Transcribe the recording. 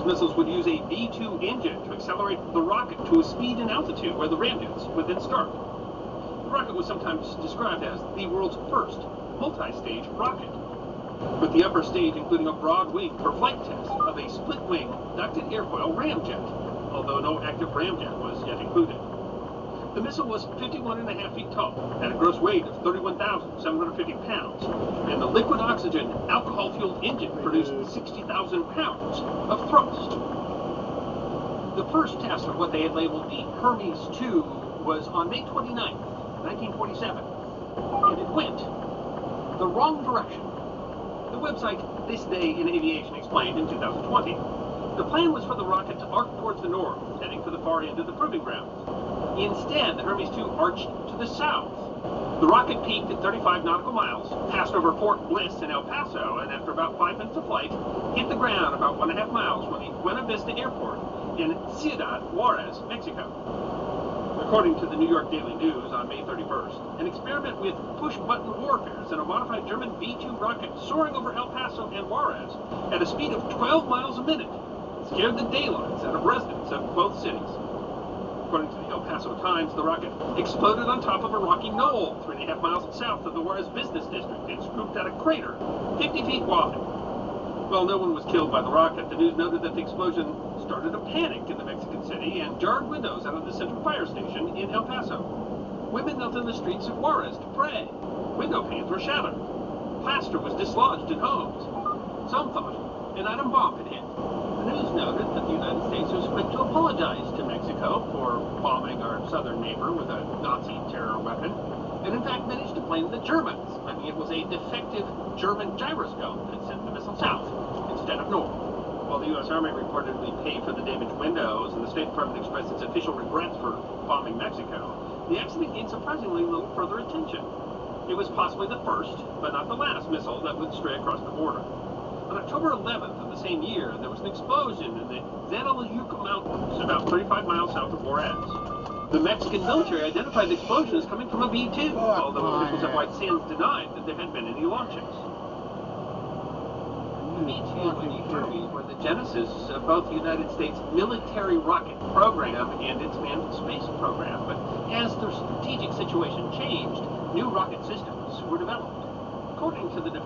Those missiles would use a V-2 engine to accelerate the rocket to a speed and altitude where the ramjets would then start. The rocket was sometimes described as the world's first multi-stage rocket, with the upper stage including a broad wing for flight tests of a split-wing ducted airfoil ramjet, although no active ramjet was yet included. The missile was 51.5 feet tall, had a gross weight of 31,750 pounds, and the liquid oxygen alcohol-fueled engine produced 60,000 pounds of thrust. The first test of what they had labeled the Hermes 2 was on May 29, 1947, and it went the wrong direction. The website This Day in Aviation explained in 2020. The plan was for the rocket to arc towards the north, heading for the far end of the proving grounds. Instead, the Hermes 2 arched to the south. The rocket peaked at 35 nautical miles, passed over Fort Bliss in El Paso, and after about 5 minutes of flight, hit the ground about 1.5 miles from the Buena Vista Airport in Ciudad Juarez, Mexico. According to the New York Daily News on May 31st, an experiment with push-button warfare sent a modified German V-2 rocket soaring over El Paso and Juarez at a speed of 12 miles a minute, scared the daylights out of residents of both cities. According to the El Paso Times, the rocket exploded on top of a rocky knoll 3.5 miles south of the Juarez Business District and scooped out a crater 50 feet wide. While no one was killed by the rocket, the news noted that the explosion started a panic in the Mexican city and jarred windows out of the Central Fire Station in El Paso. Women knelt in the streets of Juarez to pray. Window panes were shattered. Plaster was dislodged in homes. Some thought an atom bomb had hit. The news noted that the United States was quick to apologize to Mexico for bombing our southern neighbor with a Nazi terror weapon, and in fact managed to blame the Germans, claiming it was a defective German gyroscope that sent the missile south instead of north. While the U.S. Army reportedly paid for the damaged windows and the State Department expressed its official regrets for bombing Mexico, the accident gained surprisingly little further attention. It was possibly the first, but not the last, missile that would stray across the border. On October 11th of the same year, there was an explosion in the Zanaluca Mountains, about 35 miles south of Juarez. The Mexican military identified the explosion as coming from a V-2, although officials at White Sands denied that there had been any launchings. The V-2 and the Hermes were the genesis of both the United States military rocket program and its manned space program, but as the strategic situation changed, new rocket systems were developed. According to the Defense